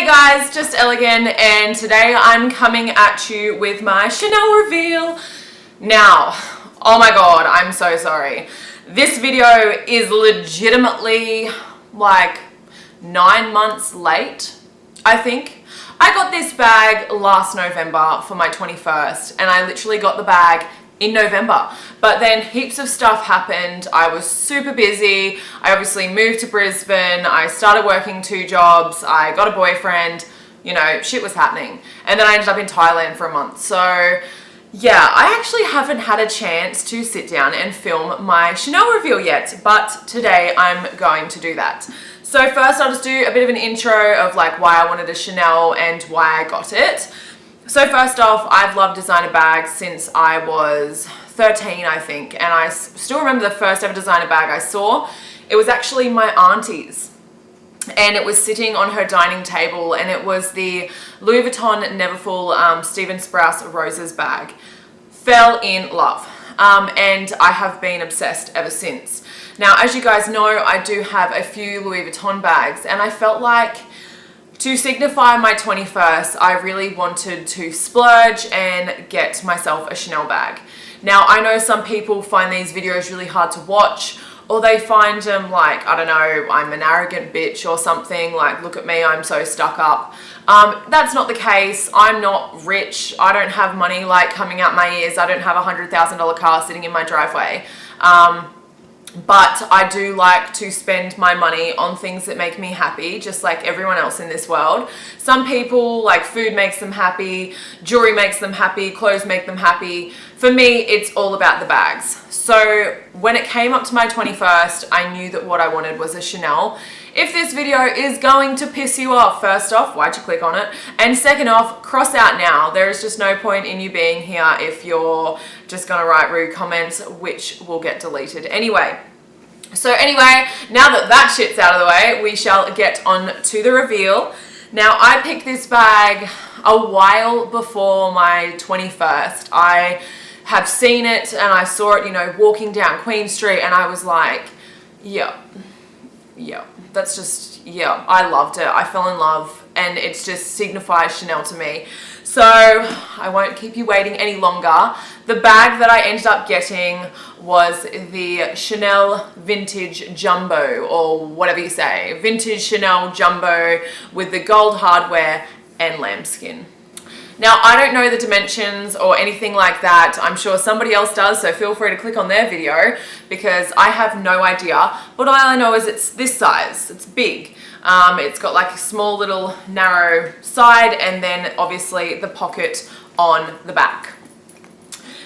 Hey guys, just Elle again, and today I'm coming at you with my Chanel reveal. Now, oh my god, I'm so sorry. This video is legitimately like 9 months late, I think. I got this bag last November for my 21st, and I literally got the bag in November, but then heaps of stuff happened. I was super busy. I obviously moved to Brisbane. I started working 2 jobs. I got a boyfriend, you know, shit was happening. And then I ended up in Thailand for a month. So yeah, I actually haven't had a chance to sit down and film my Chanel reveal yet, but today I'm going to do that. So first I'll just do a bit of an intro of like why I wanted a Chanel and why I got it. So first off, I've loved designer bags since I was 13, I think, and I still remember the first ever designer bag I saw. It was actually my auntie's, and it was sitting on her dining table, and it was the Louis Vuitton Neverfull Stephen Sprouse Roses bag. Fell in love, and I have been obsessed ever since. Now, as you guys know, I do have a few Louis Vuitton bags, and I felt like to signify my 21st, I really wanted to splurge and get myself a Chanel bag. Now, I know some people find these videos really hard to watch, or they find them like, I don't know, I'm an arrogant bitch or something, like, look at me, I'm so stuck up. That's not the case. I'm not rich. I don't have money like coming out my ears. I don't have a $100,000 car sitting in my driveway. But I do like to spend my money on things that make me happy, just like everyone else in this world. Some people, like, food makes them happy, jewelry makes them happy, clothes make them happy. For me, it's all about the bags. So when it came up to my 21st, I knew that what I wanted was a Chanel. If this video is going to piss you off, first off, why'd you click on it? And second off, cross out now. There is just no point in you being here if you're just gonna write rude comments, which will get deleted anyway. So anyway, now that that shit's out of the way, we shall get on to the reveal. Now, I picked this bag a while before my 21st. I have seen it and I saw it, you know, walking down Queen Street, and I was like, yeah, that's just, yeah, I loved it. I fell in love, and it's just signifies Chanel to me. So I won't keep you waiting any longer. The bag that I ended up getting was the Chanel Vintage Jumbo, or whatever you say, Vintage Chanel Jumbo with the gold hardware and lambskin. Now, I don't know the dimensions or anything like that. I'm sure somebody else does, so feel free to click on their video because I have no idea. But all I know is it's this size. It's big. It's got like a small little narrow side, and then obviously the pocket on the back.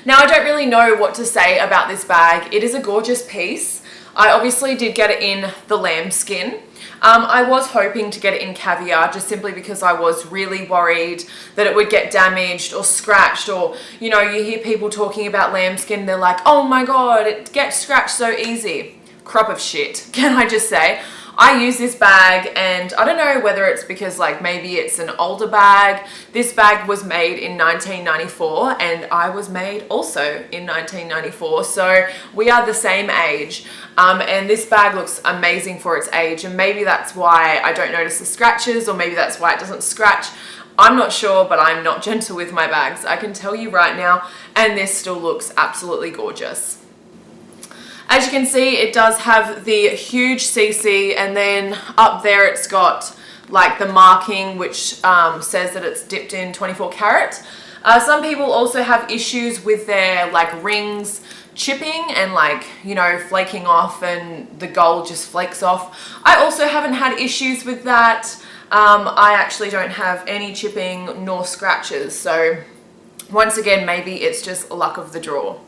Now, I don't really know what to say about this bag. It is a gorgeous piece. I obviously did get it in the lambskin. I was hoping to get it in caviar just simply because I was really worried that it would get damaged or scratched, or, you know, you hear people talking about lambskin, they're like, oh my god, it gets scratched so easy. Crop of shit, can I just say. I use this bag, and I don't know whether it's because like maybe it's an older bag. This bag was made in 1994, and I was made also in 1994, so we are the same age. And this bag looks amazing for its age, and maybe that's why I don't notice the scratches, or maybe that's why it doesn't scratch. I'm not sure, but I'm not gentle with my bags, I can tell you right now, and this still looks absolutely gorgeous. As you can see, it does have the huge CC, and then up there it's got like the marking which says that it's dipped in 24 karat. Some people also have issues with their like rings chipping and, like, you know, flaking off, and the gold just flakes off. I also haven't had issues with that. I actually don't have any chipping nor scratches, so once again, maybe it's just luck of the draw.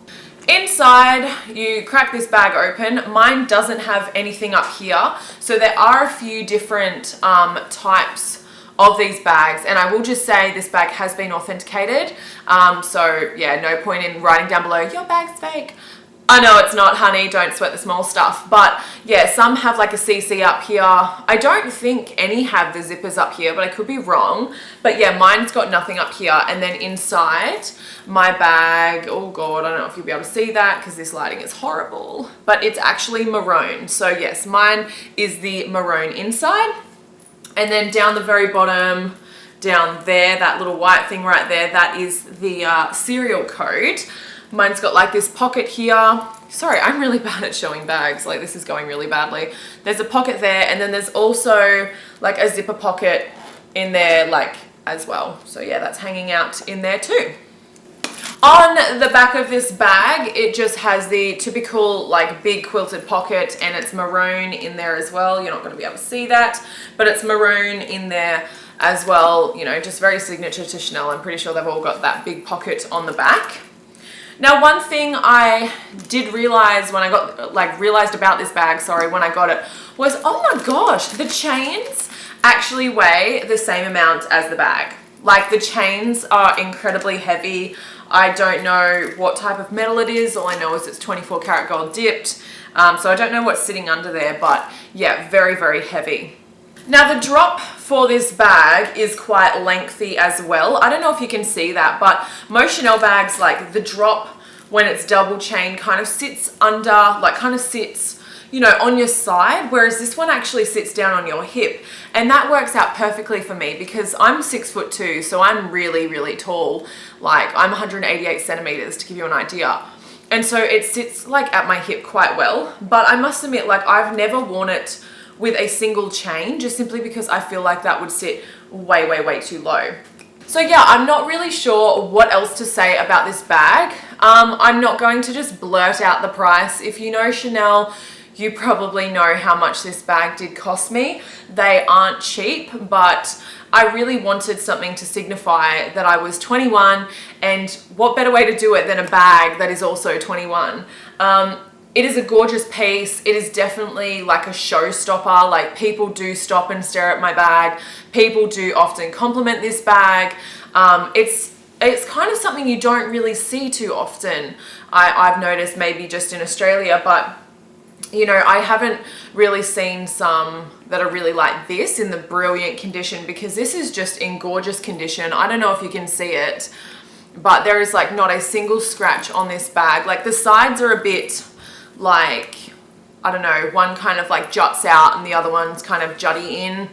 Inside, you crack this bag open. Mine doesn't have anything up here, so there are a few different types of these bags, and I will just say this bag has been authenticated, so yeah, no point in writing down below, your bag's fake. I know it's not, honey, don't sweat the small stuff. But yeah, some have like a CC up here. I don't think any have the zippers up here, but I could be wrong. But yeah, mine's got nothing up here. And then inside my bag, oh God, I don't know if you'll be able to see that because this lighting is horrible, but it's actually maroon. So yes, mine is the maroon inside. And then down the very bottom, down there, that little white thing right there, that is the serial code. Mine's got like this pocket here. Sorry, I'm really bad at showing bags. Like this is going really badly. There's a pocket there, and then there's also like a zipper pocket in there like as well. So yeah, that's hanging out in there too. On the back of this bag, it just has the typical like big quilted pocket, and it's maroon in there as well. You're not going to be able to see that, but it's maroon in there as well. You know, just very signature to Chanel. I'm pretty sure they've all got that big pocket on the back. Now, one thing I did realize when I got, realized about this bag, sorry, when I got it, was, oh my gosh, the chains actually weigh the same amount as the bag. Like, the chains are incredibly heavy. I don't know what type of metal it is. All I know is it's 24 karat gold dipped. So I don't know what's sitting under there, but yeah, very, very heavy. Now the drop for this bag is quite lengthy as well. I don't know if you can see that, but most Chanel bags, like the drop when it's double chain kind of sits under, like kind of sits, you know, on your side, whereas this one actually sits down on your hip. And that works out perfectly for me because I'm 6'2", so I'm really, really tall. Like I'm 188 centimeters to give you an idea. And so it sits like at my hip quite well, but I must admit, like I've never worn it with a single chain, just simply because I feel like that would sit way, way, way too low. So yeah, I'm not really sure what else to say about this bag. I'm not going to just blurt out the price. If you know Chanel, you probably know how much this bag did cost me. They aren't cheap, but I really wanted something to signify that I was 21, and what better way to do it than a bag that is also 21. It is a gorgeous piece. It is definitely like a showstopper. Like people do stop and stare at my bag. People do often compliment this bag. It's kind of something you don't really see too often. I've noticed maybe just in Australia, but you know, I haven't really seen some that are really like this in the brilliant condition, because this is just in gorgeous condition. I don't know if you can see it, but there is like not a single scratch on this bag. Like the sides are a bit like, I don't know, one kind of like juts out and the other one's kind of jutty in.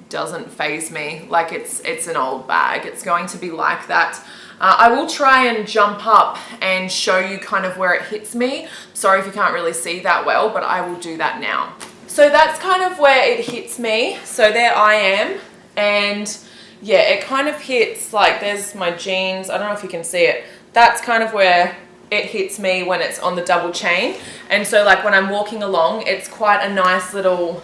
Doesn't faze me. Like it's an old bag. It's going to be like that. I will try and jump up and show you kind of where it hits me. Sorry if you can't really see that well, but I will do that now. So that's kind of where it hits me. So there I am. And yeah, it kind of hits, like there's my jeans. I don't know if you can see it. That's kind of where it hits me when it's on the double chain. And so like when I'm walking along, it's quite a nice little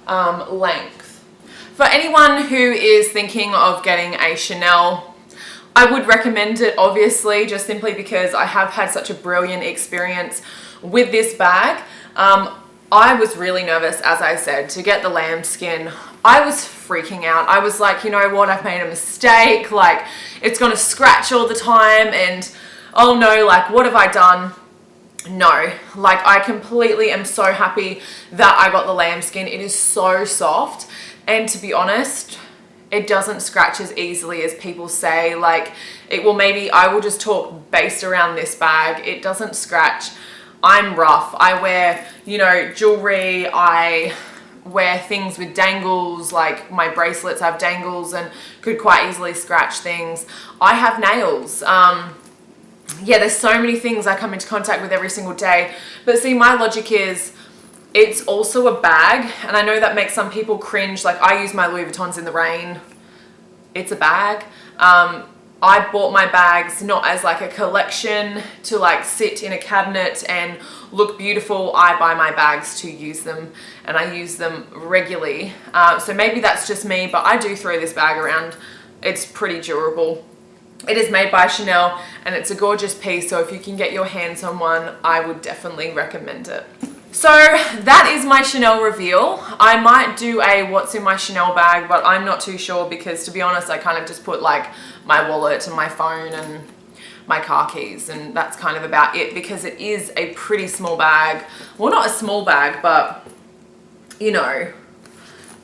length. For anyone who is thinking of getting a Chanel, I would recommend it, obviously, just simply because I have had such a brilliant experience with this bag. I was really nervous, as I said, to get the lambskin. I was freaking out. I was like, you know what, I've made a mistake. Like, it's gonna scratch all the time, and oh no, like, what have I done? No, like, I completely am so happy that I got the lambskin. It is so soft, and to be honest, it doesn't scratch as easily as people say. Like, it will, maybe I will just talk based around this bag. It doesn't scratch. I'm rough. I wear, you know, jewelry. I wear things with dangles, like my bracelets have dangles and could quite easily scratch things. I have nails. Yeah, there's so many things I come into contact with every single day. But see, my logic is, it's also a bag, and I know that makes some people cringe. Like, I use my Louis Vuittons in the rain. It's a bag. I bought my bags not as like a collection to like sit in a cabinet and look beautiful. I buy my bags to use them, and I use them regularly. So maybe that's just me, but I do throw this bag around. It's pretty durable. It is made by Chanel, and it's a gorgeous piece. So if you can get your hands on one, I would definitely recommend it. So that is my Chanel reveal. I might do a what's in my Chanel bag, but I'm not too sure, because to be honest, I kind of just put like my wallet and my phone and my car keys, and that's kind of about it, because it is a pretty small bag. Well, not a small bag, but you know,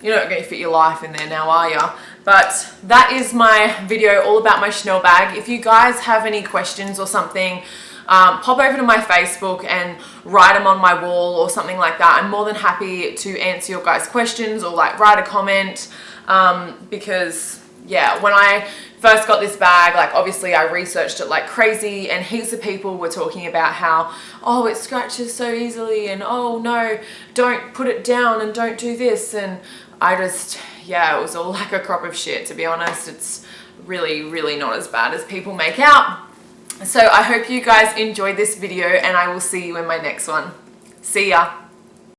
you're not going to fit your life in there now, are you? But that is my video all about my Chanel bag. If you guys have any questions or something, pop over to my Facebook and write them on my wall or something like that. I'm more than happy to answer your guys' questions or like write a comment, because yeah, when I first got this bag, like obviously I researched it like crazy, and heaps of people were talking about how, oh, it scratches so easily, and oh no, don't put it down and don't do this. And I just, yeah, it was all like a crop of shit, to be honest. It's really, really not as bad as people make out. So I hope you guys enjoyed this video, and I will see you in my next one. See ya.